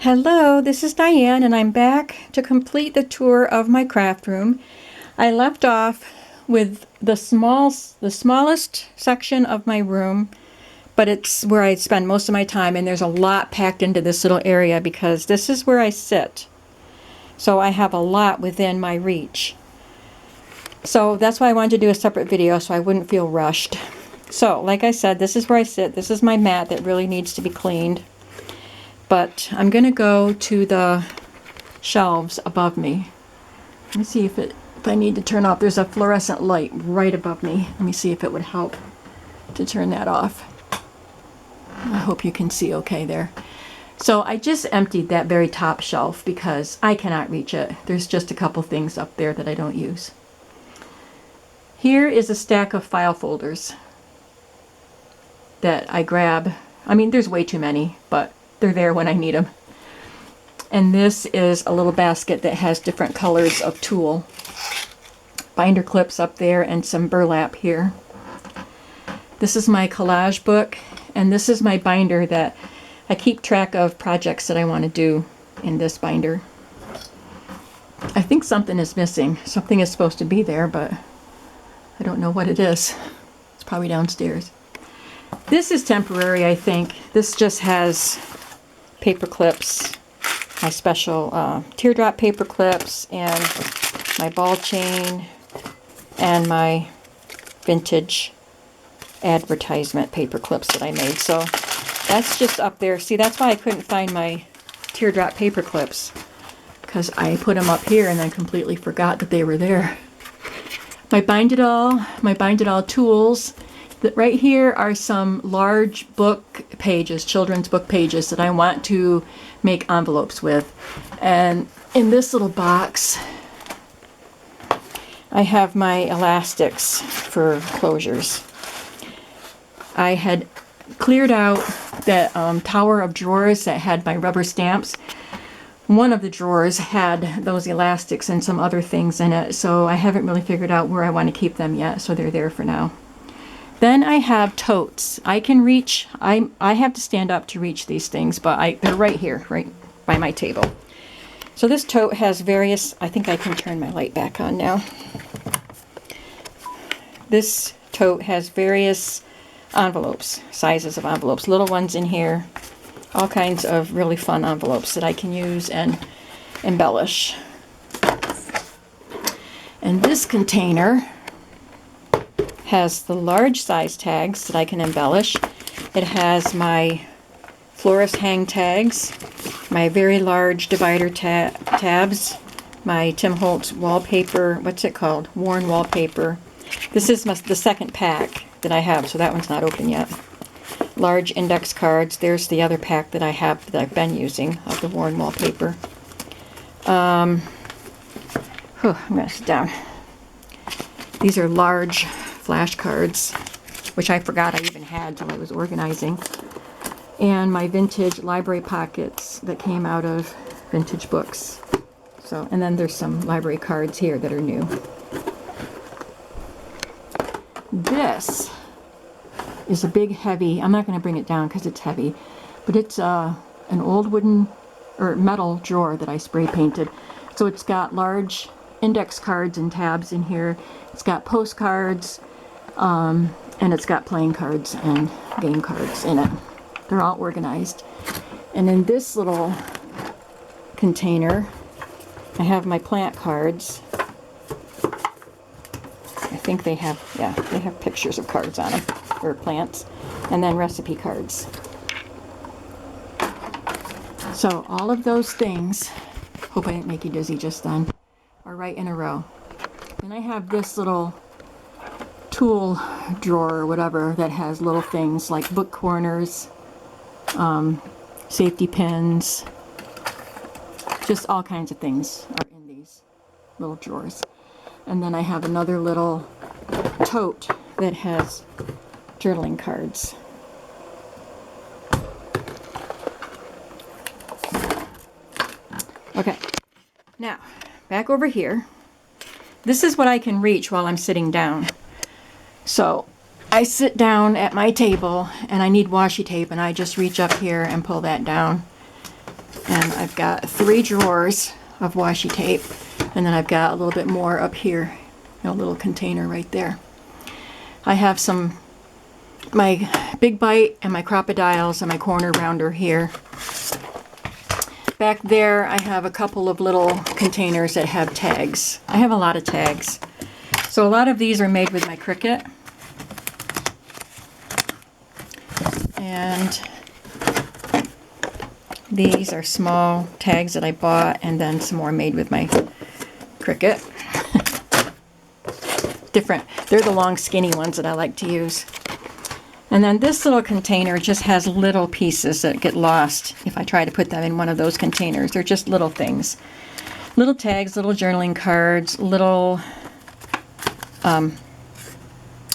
Hello, this is Diane, and I'm back to complete the tour of my craft room. I left off with the smallest section of my room, but it's where I spend most of my time, and there's a lot packed into this little area because this is where I sit. So I have a lot within my reach. So that's why I wanted to do a separate video so I wouldn't feel rushed. So, like I said, this is where I sit. This is my mat that really needs to be cleaned. But I'm going to go to the shelves above me. Let me see if I need to turn off. There's a fluorescent light right above me. Let me see if it would help to turn that off. I hope you can see okay there. So I just emptied that very top shelf because I cannot reach it. There's just a couple things up there that I don't use. Here is a stack of file folders that I grab. I mean, there's way too many, but they're there when I need them. And this is a little basket that has different colors of tulle. Binder clips up there and some burlap here. This is my collage book, and this is my binder that I keep track of projects that I want to do in this binder. I think something is missing. Something is supposed to be there, but I don't know what it is. It's probably downstairs. This is temporary, I think. This just has paper clips, my special teardrop paper clips, and my ball chain, and my vintage advertisement paper clips that I made. So that's just up there. See, that's why I couldn't find my teardrop paper clips, because I put them up here and then completely forgot that they were there. My bind it all tools. Right here are some large book pages, children's book pages that I want to make envelopes with. And in this little box, I have my elastics for closures. I had cleared out that tower of drawers that had my rubber stamps. One of the drawers had those elastics and some other things in it, so I haven't really figured out where I want to keep them yet, so they're there for now. Then I have totes. I can reach, I have to stand up to reach these things, but they're right here, right by my table. So this tote has various, I think I can turn my light back on now. This tote has various envelopes, sizes of envelopes, little ones in here, all kinds of really fun envelopes that I can use and embellish. And this container has the large size tags that I can embellish. It has my florist hang tags, my very large divider tabs, my Tim Holtz wallpaper, what's it called? Worn wallpaper. This is the second pack that I have, so that one's not open yet. Large index cards. There's the other pack that I have that I've been using of the worn wallpaper. I'm going to sit down. These are large flashcards, which I forgot I even had till I was organizing. And my vintage library pockets that came out of vintage books. So, and then there's some library cards here that are new. This is a big heavy, I'm not going to bring it down because it's heavy, but it's an old wooden or metal drawer that I spray painted. So it's got large index cards and tabs in here. It's got postcards, and it's got playing cards and game cards in it. They're all organized. And in this little container, I have my plant cards. I think they have, yeah, they have pictures of cards on them, or plants, and then recipe cards. So all of those things, hope I didn't make you dizzy just then, are right in a row. And I have this little tool drawer or whatever that has little things like book corners, safety pins, just all kinds of things are in these little drawers. And then I have another little tote that has journaling cards. Okay, now back over here. This is what I can reach while I'm sitting down. So I sit down at my table and I need washi tape, and I just reach up here and pull that down. And I've got 3 drawers of washi tape, and then I've got a little bit more up here, a little container right there. I have my Big Bite and my crocodiles and my corner rounder here. Back there I have a couple of little containers that have tags. I have a lot of tags. So a lot of these are made with my Cricut. And these are small tags that I bought, and then some more made with my Cricut. Different. They're the long skinny ones that I like to use. And then this little container just has little pieces that get lost if I try to put them in one of those containers. They're just little things. Little tags, little journaling cards, little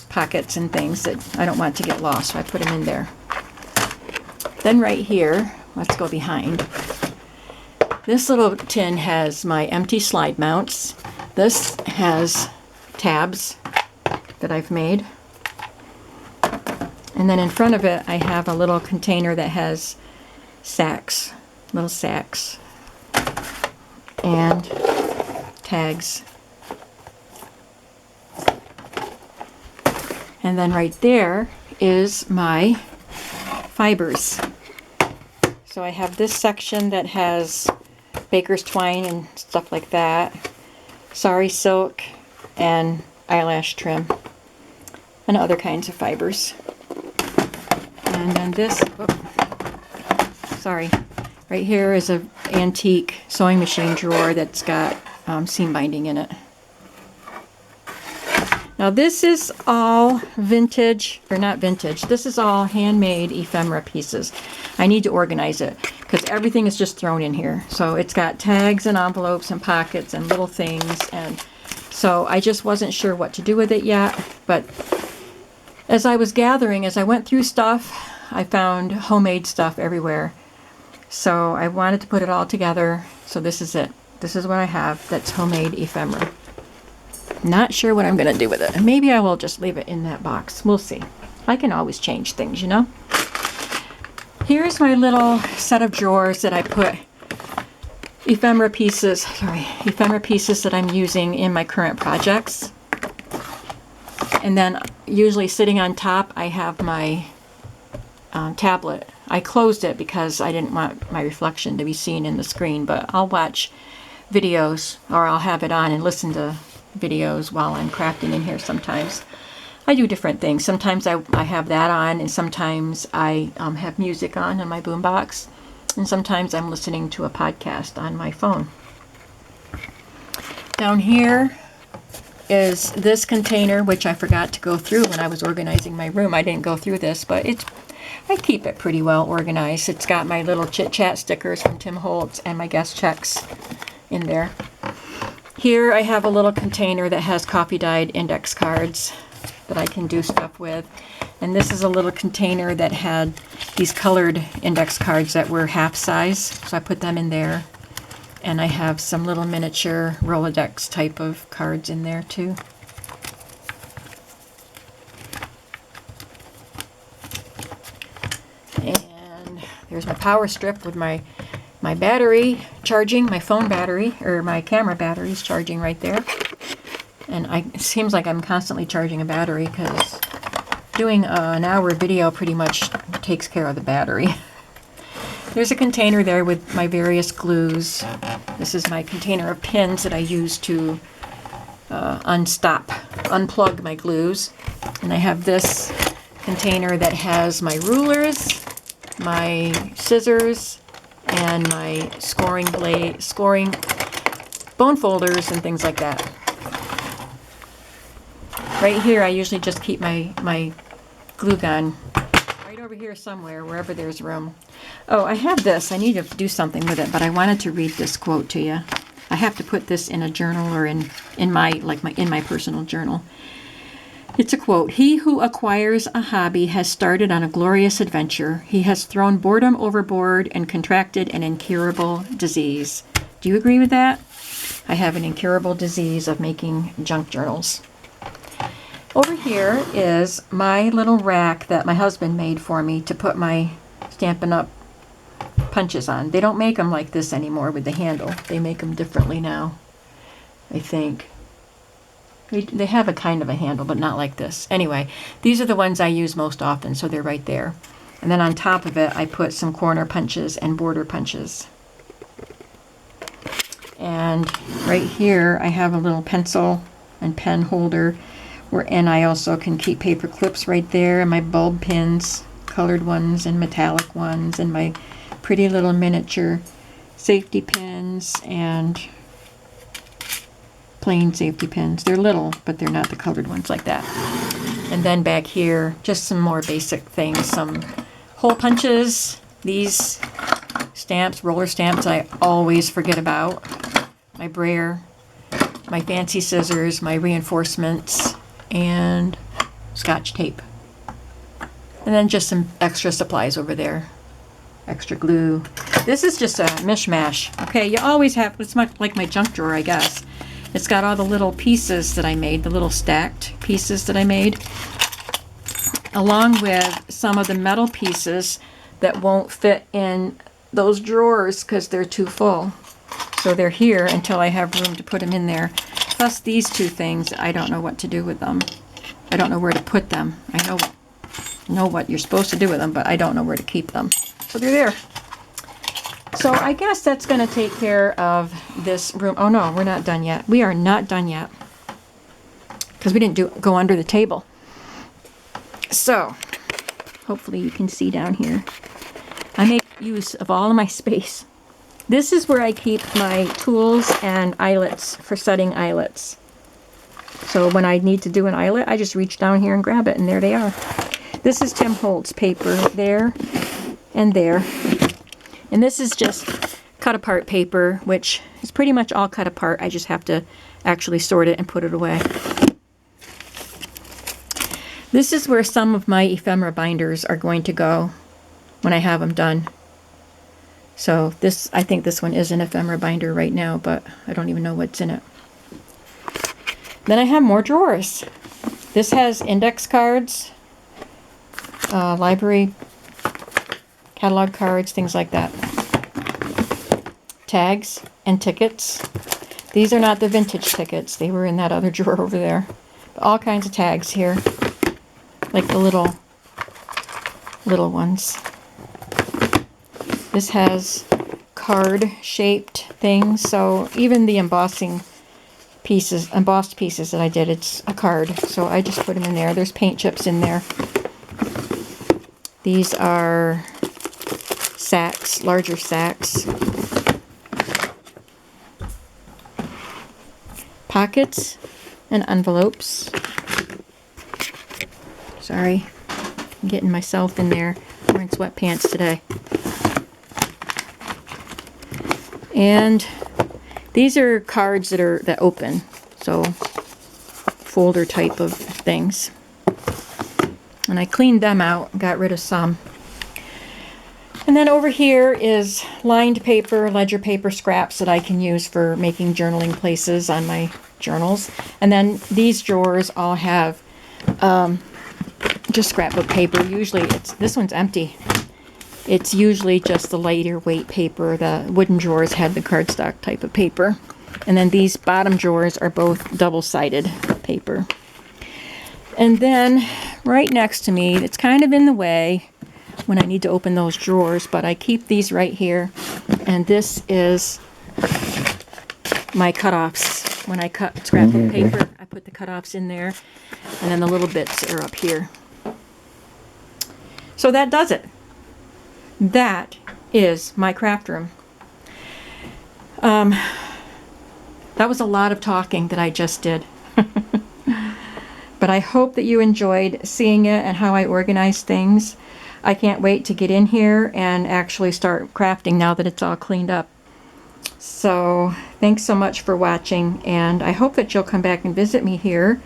pockets and things that I don't want to get lost, so I put them in there. Then right here, let's go behind. This little tin has my empty slide mounts. This has tabs that I've made. And then in front of it, I have a little container that has sacks, little sacks, and tags. And then right there is my fibers. So I have this section that has baker's twine and stuff like that, sari silk, and eyelash trim, and other kinds of fibers. And then this, right here is an antique sewing machine drawer that's got seam binding in it. Now this is all vintage, or not vintage, this is all handmade ephemera pieces. I need to organize it because everything is just thrown in here. So it's got tags and envelopes and pockets and little things, and so I just wasn't sure what to do with it yet. But as I was gathering, as I went through stuff, I found homemade stuff everywhere. So I wanted to put it all together. So this is it. This is what I have that's homemade ephemera. Not sure what I'm going to do with it. Maybe I will just leave it in that box. We'll see. I can always change things, you know. Here's my little set of drawers that I put ephemera pieces that I'm using in my current projects. And then usually sitting on top, I have my tablet. I closed it because I didn't want my reflection to be seen in the screen, but I'll watch videos, or I'll have it on and listen to videos while I'm crafting in here sometimes. I do different things. Sometimes I have that on, and sometimes I have music on my boombox, and sometimes I'm listening to a podcast on my phone. Down here is this container, which I forgot to go through when I was organizing my room. I didn't go through this, but I keep it pretty well organized. It's got my little chit-chat stickers from Tim Holtz and my guest checks in there. Here I have a little container that has coffee-dyed index cards that I can do stuff with. And this is a little container that had these colored index cards that were half size, so I put them in there. And I have some little miniature Rolodex type of cards in there too. And there's my power strip with my battery charging, my phone battery, or my camera battery is charging right there. And it seems like I'm constantly charging a battery because doing an hour video pretty much takes care of the battery. There's a container there with my various glues. This is my container of pins that I use to unplug my glues. And I have this container that has my rulers, my scissors, and my scoring bone folders and things like that. Right here I usually just keep my glue gun right over here somewhere, wherever there's room. Oh, I have this. I need to do something with it, but I wanted to read this quote to you. I have to put this in a journal or in my personal journal. It's a quote. "He who acquires a hobby has started on a glorious adventure. He has thrown boredom overboard and contracted an incurable disease." Do you agree with that? I have an incurable disease of making junk journals. Over here is my little rack that my husband made for me to put my Stampin' Up! punches on. They don't make them like this anymore with the handle. They make them differently now, I think. They have a kind of a handle, but not like this. Anyway, these are the ones I use most often, so they're right there. And then on top of it, I put some corner punches and border punches. And right here, I have a little pencil and pen holder, and I also can keep paper clips right there, and my bulb pins, colored ones and metallic ones, and my pretty little miniature safety pins and plain safety pins. They're little, but they're not the colored ones like that. And then back here, just some more basic things, some hole punches, these stamps, roller stamps I always forget about, my brayer, my fancy scissors, my reinforcements, and Scotch tape. And then just some extra supplies over there. Extra glue. This is just a mishmash. Okay, you always have, it's much like my junk drawer, I guess. It's got all the little pieces that I made, the little stacked pieces that I made, along with some of the metal pieces that won't fit in those drawers because they're too full. So they're here until I have room to put them in there. Plus these two things, I don't know what to do with them. I don't know where to put them. I know what you're supposed to do with them, but I don't know where to keep them. So they're there. So I guess that's going to take care of this room. Oh no, we're not done yet. We are not done yet because we didn't go under the table. So hopefully you can see down here. I make use of all of my space. This is where I keep my tools and eyelets for setting eyelets. So when I need to do an eyelet, I just reach down here and grab it, and there they are. This is Tim Holtz paper there and there. And this is just cut apart paper, which is pretty much all cut apart. I just have to actually sort it and put it away. This is where some of my ephemera binders are going to go when I have them done. So this, I think this one is an ephemera binder right now, but I don't even know what's in it. Then I have more drawers. This has index cards, library catalog cards, things like that. Tags and tickets. These are not the vintage tickets. They were in that other drawer over there. But all kinds of tags here. Like the little ones. This has card-shaped things, so even the embossed pieces that I did, it's a card. So I just put them in there. There's paint chips in there. These are sacks, larger sacks. Pockets and envelopes. Sorry, I'm getting myself in there. I'm wearing sweatpants today. And these are cards that open, so folder type of things. And I cleaned them out, got rid of some. And then over here is lined paper, ledger paper scraps that I can use for making journaling places on my journals. And then these drawers all have just scrapbook paper. Usually this one's empty. It's usually just the lighter weight paper. The wooden drawers had the cardstock type of paper. And then these bottom drawers are both double-sided paper. And then right next to me, it's kind of in the way when I need to open those drawers, but I keep these right here. And this is my cutoffs. When I cut scrapbook paper, I put the cutoffs in there. And then the little bits are up here. So that does it. That is my craft room. That was a lot of talking that I just did. But I hope that you enjoyed seeing it and how I organize things. I can't wait to get in here and actually start crafting now that it's all cleaned up. So thanks so much for watching, and I hope that you'll come back and visit me here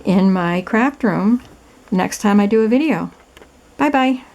in my craft room next time I do a video. Bye bye.